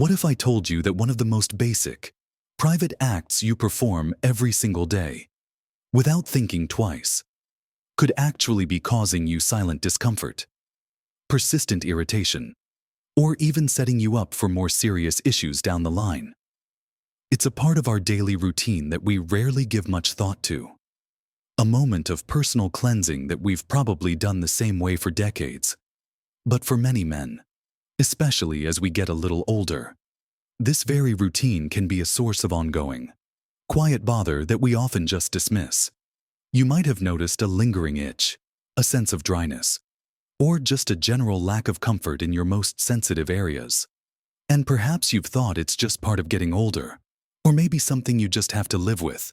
What if I told you that one of the most basic, private acts you perform every single day, without thinking twice, could actually be causing you silent discomfort, persistent irritation, or even setting you up for more serious issues down the line? It's a part of our daily routine that we rarely give much thought to. A moment of personal cleansing that we've probably done the same way for decades. But for many men, especially as we get a little older, this very routine can be a source of ongoing, quiet bother that we often just dismiss. You might have noticed a lingering itch, a sense of dryness, or just a general lack of comfort in your most sensitive areas. And perhaps you've thought it's just part of getting older, or maybe something you just have to live with.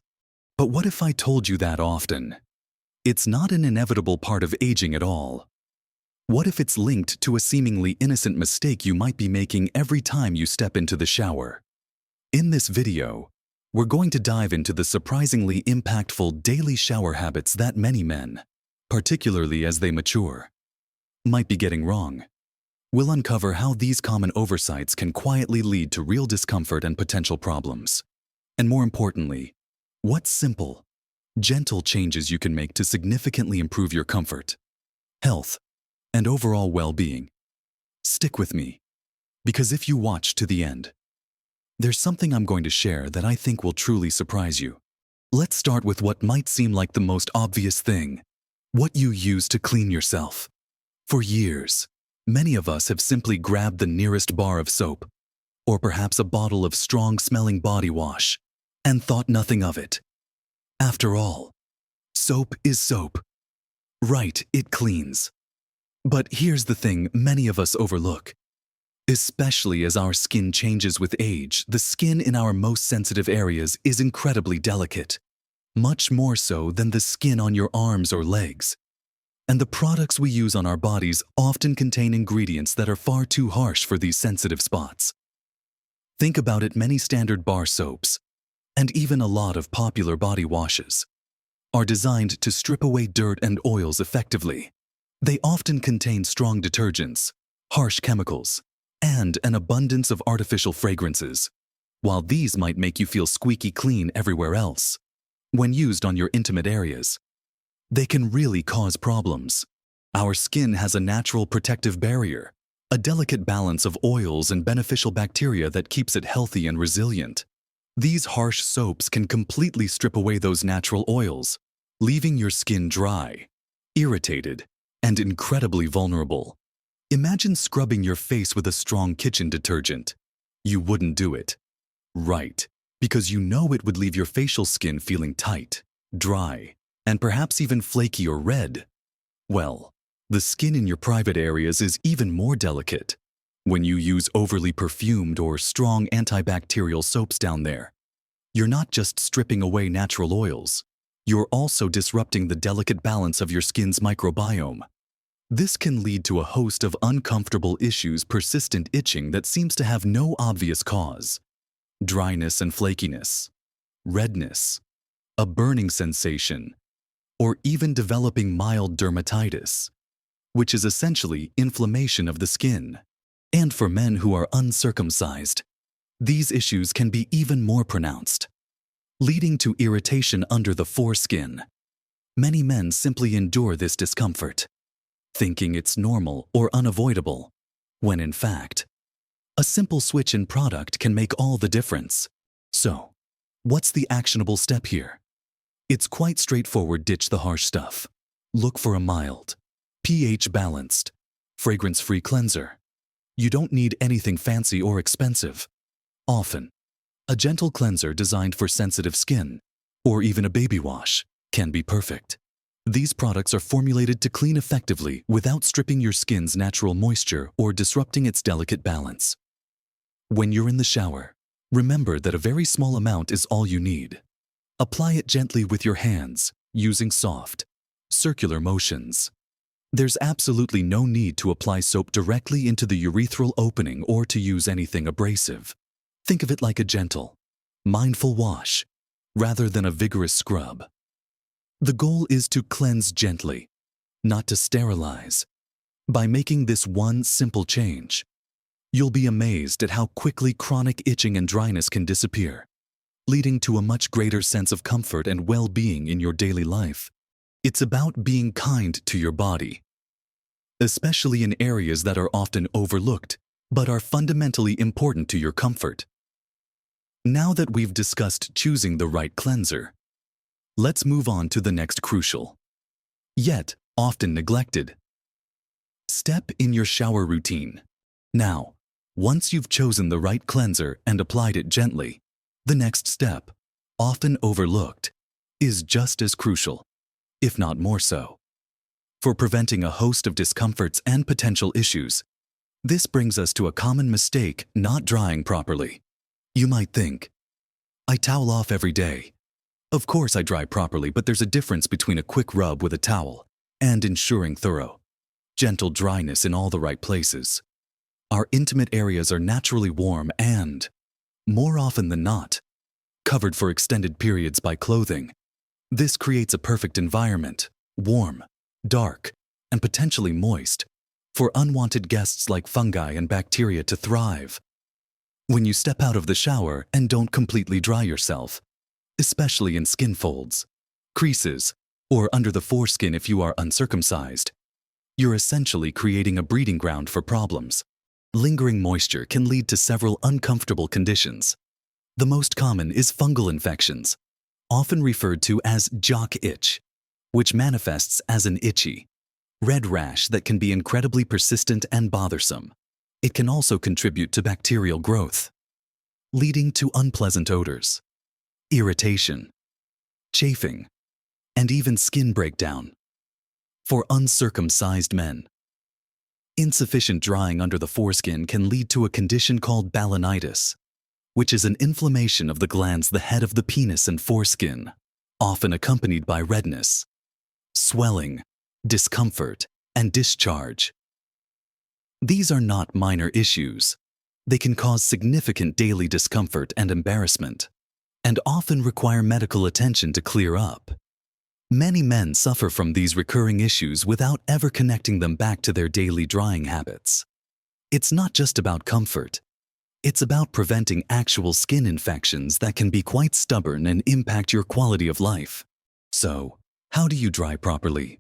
But what if I told you that often it's not an inevitable part of aging at all? What if it's linked to a seemingly innocent mistake you might be making every time you step into the shower? In this video, we're going to dive into the surprisingly impactful daily shower habits that many men, particularly as they mature, might be getting wrong. We'll uncover how these common oversights can quietly lead to real discomfort and potential problems. And more importantly, what simple, gentle changes you can make to significantly improve your comfort, health, and overall well-being. Stick with me, because if you watch to the end, there's something I'm going to share that I think will truly surprise you. Let's start with what might seem like the most obvious thing: what you use to clean yourself. For years, many of us have simply grabbed the nearest bar of soap, or perhaps a bottle of strong-smelling body wash, and thought nothing of it. After all, soap is soap. Right, it cleans. But here's the thing many of us overlook. Especially as our skin changes with age, the skin in our most sensitive areas is incredibly delicate, much more so than the skin on your arms or legs. And the products we use on our bodies often contain ingredients that are far too harsh for these sensitive spots. Think about it: many standard bar soaps, and even a lot of popular body washes, are designed to strip away dirt and oils effectively. They often contain strong detergents, harsh chemicals, and an abundance of artificial fragrances. While these might make you feel squeaky clean everywhere else, when used on your intimate areas, they can really cause problems. Our skin has a natural protective barrier, a delicate balance of oils and beneficial bacteria that keeps it healthy and resilient. These harsh soaps can completely strip away those natural oils, leaving your skin dry, irritated, and incredibly vulnerable. Imagine scrubbing your face with a strong kitchen detergent. You wouldn't do it. Right, because you know it would leave your facial skin feeling tight, dry, and perhaps even flaky or red. Well, the skin in your private areas is even more delicate. When you use overly perfumed or strong antibacterial soaps down there, you're not just stripping away natural oils, you're also disrupting the delicate balance of your skin's microbiome. This can lead to a host of uncomfortable issues: persistent itching that seems to have no obvious cause, dryness and flakiness, redness, a burning sensation, or even developing mild dermatitis, which is essentially inflammation of the skin. And for men who are uncircumcised, these issues can be even more pronounced, leading to irritation under the foreskin. Many men simply endure this discomfort, thinking it's normal or unavoidable, when in fact, a simple switch in product can make all the difference. So, what's the actionable step here? It's quite straightforward: ditch the harsh stuff. Look for a mild, pH-balanced, fragrance-free cleanser. You don't need anything fancy or expensive. Often, a gentle cleanser designed for sensitive skin, or even a baby wash, can be perfect. These products are formulated to clean effectively without stripping your skin's natural moisture or disrupting its delicate balance. When you're in the shower, remember that a very small amount is all you need. Apply it gently with your hands, using soft, circular motions. There's absolutely no need to apply soap directly into the urethral opening or to use anything abrasive. Think of it like a gentle, mindful wash, rather than a vigorous scrub. The goal is to cleanse gently, not to sterilize. By making this one simple change, You'll be amazed at how quickly chronic itching and dryness can disappear, leading to a much greater sense of comfort and well-being in your daily life. It's about being kind to your body, especially in areas that are often overlooked, but are fundamentally important to your comfort. Now that we've discussed choosing the right cleanser, let's move on to the next crucial, yet often neglected, step in your shower routine. Now, once you've chosen the right cleanser and applied it gently, the next step, often overlooked, is just as crucial, if not more so, for preventing a host of discomforts and potential issues. This brings us to a common mistake: not drying properly. You might think, I towel off every day. Of course I dry properly, but there's a difference between a quick rub with a towel and ensuring thorough, gentle dryness in all the right places. Our intimate areas are naturally warm and, more often than not, covered for extended periods by clothing. This creates a perfect environment, warm, dark, and potentially moist, for unwanted guests like fungi and bacteria to thrive. When you step out of the shower and don't completely dry yourself, especially in skin folds, creases, or under the foreskin if you are uncircumcised, you're essentially creating a breeding ground for problems. Lingering moisture can lead to several uncomfortable conditions. The most common is fungal infections, often referred to as jock itch, which manifests as an itchy, red rash that can be incredibly persistent and bothersome. It can also contribute to bacterial growth, leading to unpleasant odors, irritation, chafing, and even skin breakdown. For uncircumcised men, insufficient drying under the foreskin can lead to a condition called balanitis, which is an inflammation of the glands the head of the penis and foreskin, often accompanied by redness, swelling, discomfort, and discharge. These are not minor issues. They can cause significant daily discomfort and embarrassment, and often require medical attention to clear up. Many men suffer from these recurring issues without ever connecting them back to their daily drying habits. It's not just about comfort. It's about preventing actual skin infections that can be quite stubborn and impact your quality of life. So, how do you dry properly?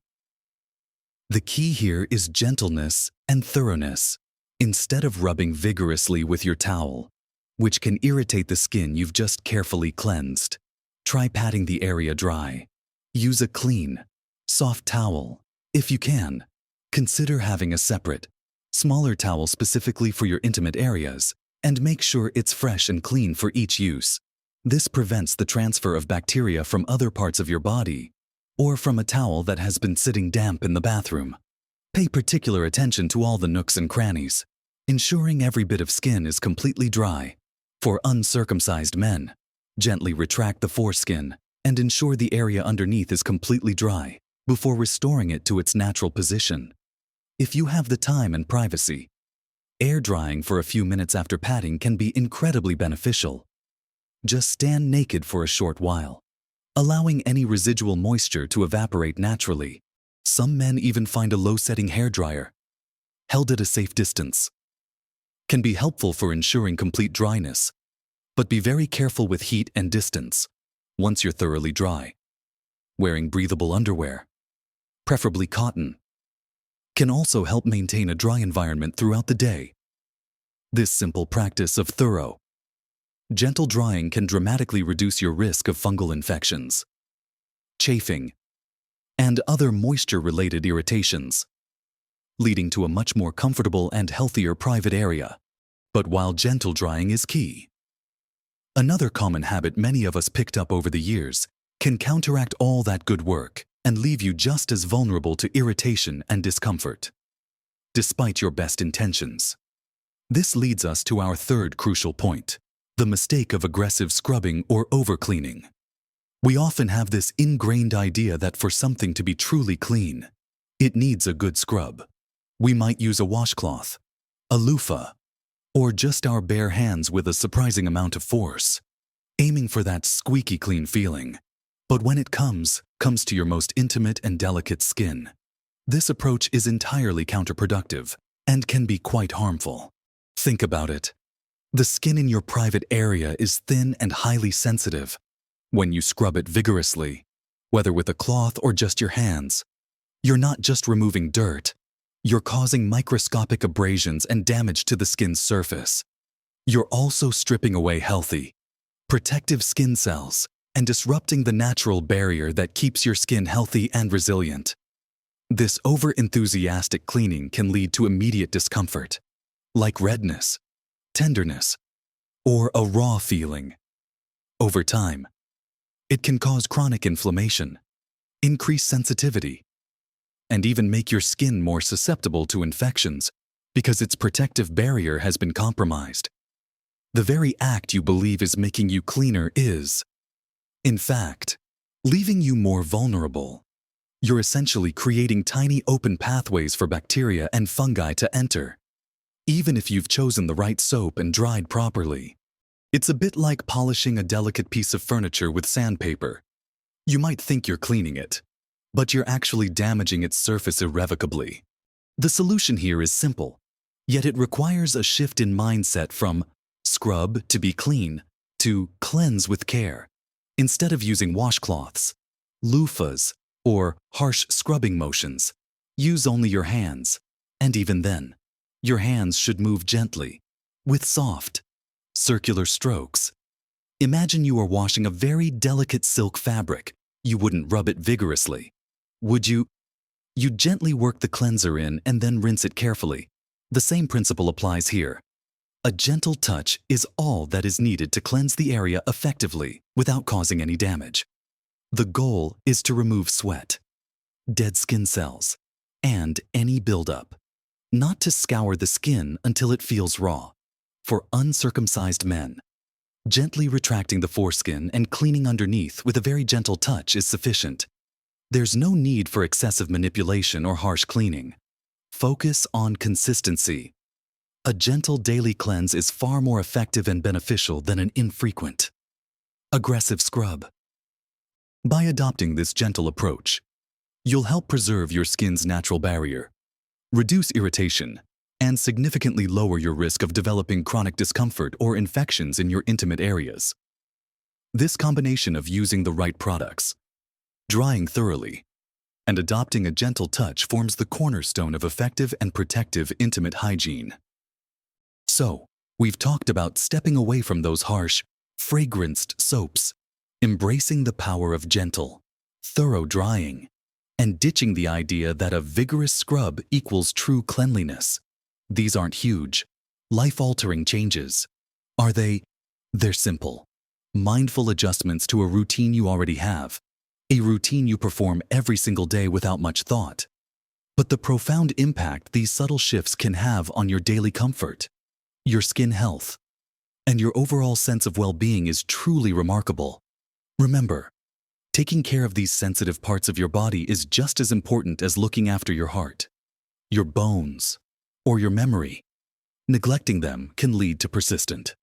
The key here is gentleness and thoroughness. Instead of rubbing vigorously with your towel, which can irritate the skin you've just carefully cleansed, try patting the area dry. Use a clean, soft towel. If you can, consider having a separate, smaller towel specifically for your intimate areas, and make sure it's fresh and clean for each use. This prevents the transfer of bacteria from other parts of your body, or from a towel that has been sitting damp in the bathroom. Pay particular attention to all the nooks and crannies, ensuring every bit of skin is completely dry. For uncircumcised men, gently retract the foreskin and ensure the area underneath is completely dry before restoring it to its natural position. If you have the time and privacy, air drying for a few minutes after patting can be incredibly beneficial. Just stand naked for a short while, allowing any residual moisture to evaporate naturally. Some men even find a low-setting hairdryer, held at a safe distance, can be helpful for ensuring complete dryness, but be very careful with heat and distance. Once you're thoroughly dry, wearing breathable underwear, preferably cotton, can also help maintain a dry environment throughout the day. This simple practice of thorough, gentle drying can dramatically reduce your risk of fungal infections, chafing, and other moisture-related irritations, leading to a much more comfortable and healthier private area. But while gentle drying is key, another common habit many of us picked up over the years can counteract all that good work and leave you just as vulnerable to irritation and discomfort, despite your best intentions. This leads us to our third crucial point: the mistake of aggressive scrubbing or overcleaning. We often have this ingrained idea that for something to be truly clean, it needs a good scrub. We might use a washcloth, a loofah, or just our bare hands with a surprising amount of force, aiming for that squeaky clean feeling. But when it comes to your most intimate and delicate skin, this approach is entirely counterproductive and can be quite harmful. Think about it. The skin in your private area is thin and highly sensitive. When you scrub it vigorously, whether with a cloth or just your hands, you're not just removing dirt, you're causing microscopic abrasions and damage to the skin's surface. You're also stripping away healthy, protective skin cells and disrupting the natural barrier that keeps your skin healthy and resilient. This over-enthusiastic cleaning can lead to immediate discomfort, like redness, tenderness, or a raw feeling. Over time, it can cause chronic inflammation, increase sensitivity, and even make your skin more susceptible to infections because its protective barrier has been compromised. The very act you believe is making you cleaner is, in fact, leaving you more vulnerable. You're essentially creating tiny open pathways for bacteria and fungi to enter, even if you've chosen the right soap and dried properly. It's a bit like polishing a delicate piece of furniture with sandpaper. You might think you're cleaning it, but you're actually damaging its surface irrevocably. The solution here is simple, yet it requires a shift in mindset from scrub to be clean to cleanse with care. Instead of using washcloths, loofahs, or harsh scrubbing motions, use only your hands, and even then, your hands should move gently, with soft, circular strokes. Imagine you are washing a very delicate silk fabric. You wouldn't rub it vigorously, would you? You'd gently work the cleanser in and then rinse it carefully. The same principle applies here. A gentle touch is all that is needed to cleanse the area effectively without causing any damage. The goal is to remove sweat, dead skin cells, and any buildup, not to scour the skin until it feels raw. For uncircumcised men, gently retracting the foreskin and cleaning underneath with a very gentle touch is sufficient. There's no need for excessive manipulation or harsh cleaning. Focus on consistency. A gentle daily cleanse is far more effective and beneficial than an infrequent, aggressive scrub. By adopting this gentle approach, you'll help preserve your skin's natural barrier, reduce irritation, and significantly lower your risk of developing chronic discomfort or infections in your intimate areas. This combination of using the right products, drying thoroughly, and adopting a gentle touch forms the cornerstone of effective and protective intimate hygiene. So, we've talked about stepping away from those harsh, fragranced soaps, embracing the power of gentle, thorough drying, and ditching the idea that a vigorous scrub equals true cleanliness. These aren't huge, life-altering changes, are they? They're simple, mindful adjustments to a routine you already have, a routine you perform every single day without much thought. But the profound impact these subtle shifts can have on your daily comfort, your skin health, and your overall sense of well-being is truly remarkable. Remember, taking care of these sensitive parts of your body is just as important as looking after your heart, your bones, or your memory. Neglecting them can lead to persistent,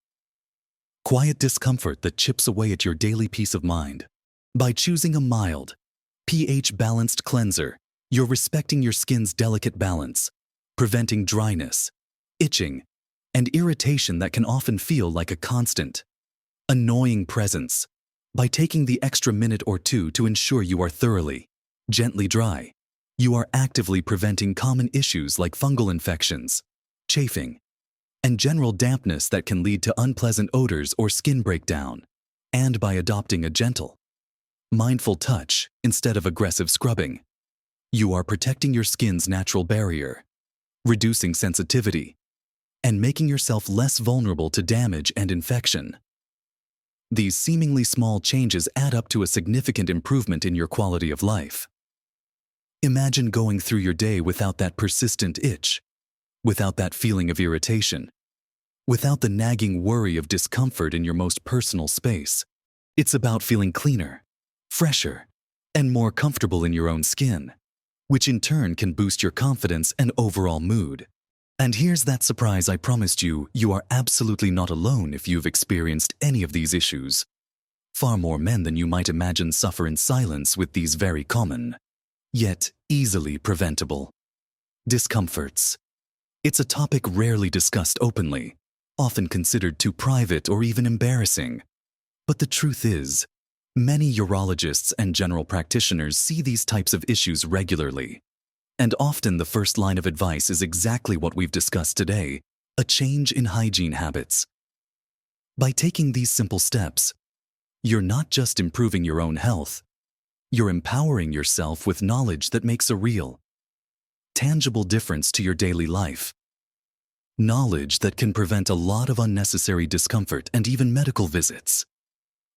quiet discomfort that chips away at your daily peace of mind. By choosing a mild, pH-balanced cleanser, you're respecting your skin's delicate balance, preventing dryness, itching, and irritation that can often feel like a constant, annoying presence. By taking the extra minute or two to ensure you are thoroughly, gently dry, you are actively preventing common issues like fungal infections, chafing, and general dampness that can lead to unpleasant odors or skin breakdown. And by adopting a gentle, mindful touch instead of aggressive scrubbing, you are protecting your skin's natural barrier, reducing sensitivity, and making yourself less vulnerable to damage and infection. These seemingly small changes add up to a significant improvement in your quality of life. Imagine going through your day without that persistent itch, without that feeling of irritation, without the nagging worry of discomfort in your most personal space. It's about feeling cleaner, fresher, and more comfortable in your own skin, which in turn can boost your confidence and overall mood. And here's that surprise I promised you: you are absolutely not alone if you've experienced any of these issues. Far more men than you might imagine suffer in silence with these very common, yet easily preventable, discomforts. It's a topic rarely discussed openly, often considered too private or even embarrassing. But the truth is, many urologists and general practitioners see these types of issues regularly. And often the first line of advice is exactly what we've discussed today: a change in hygiene habits. By taking these simple steps, you're not just improving your own health, you're empowering yourself with knowledge that makes a real, tangible difference to your daily life. Knowledge that can prevent a lot of unnecessary discomfort and even medical visits.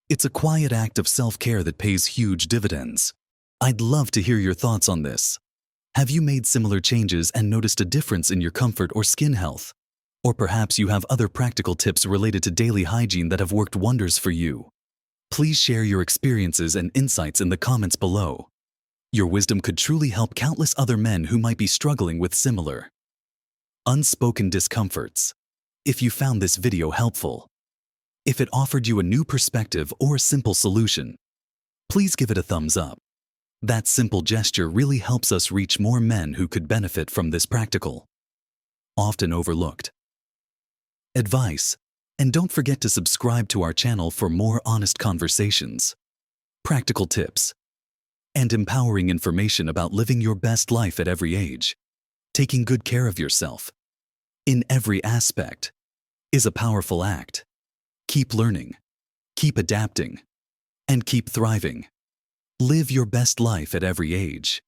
It's a quiet act of self-care that pays huge dividends. I'd love to hear your thoughts on this. Have you made similar changes and noticed a difference in your comfort or skin health? Or perhaps you have other practical tips related to daily hygiene that have worked wonders for you. Please share your experiences and insights in the comments below. Your wisdom could truly help countless other men who might be struggling with similar unspoken discomforts. If you found this video helpful, if it offered you a new perspective or a simple solution, please give it a thumbs up. That simple gesture really helps us reach more men who could benefit from this practical, often overlooked advice. And don't forget to subscribe to our channel for more honest conversations, practical tips, and empowering information about living your best life at every age. Taking good care of yourself, in every aspect, is a powerful act. Keep learning, keep adapting, and keep thriving. Live your best life at every age.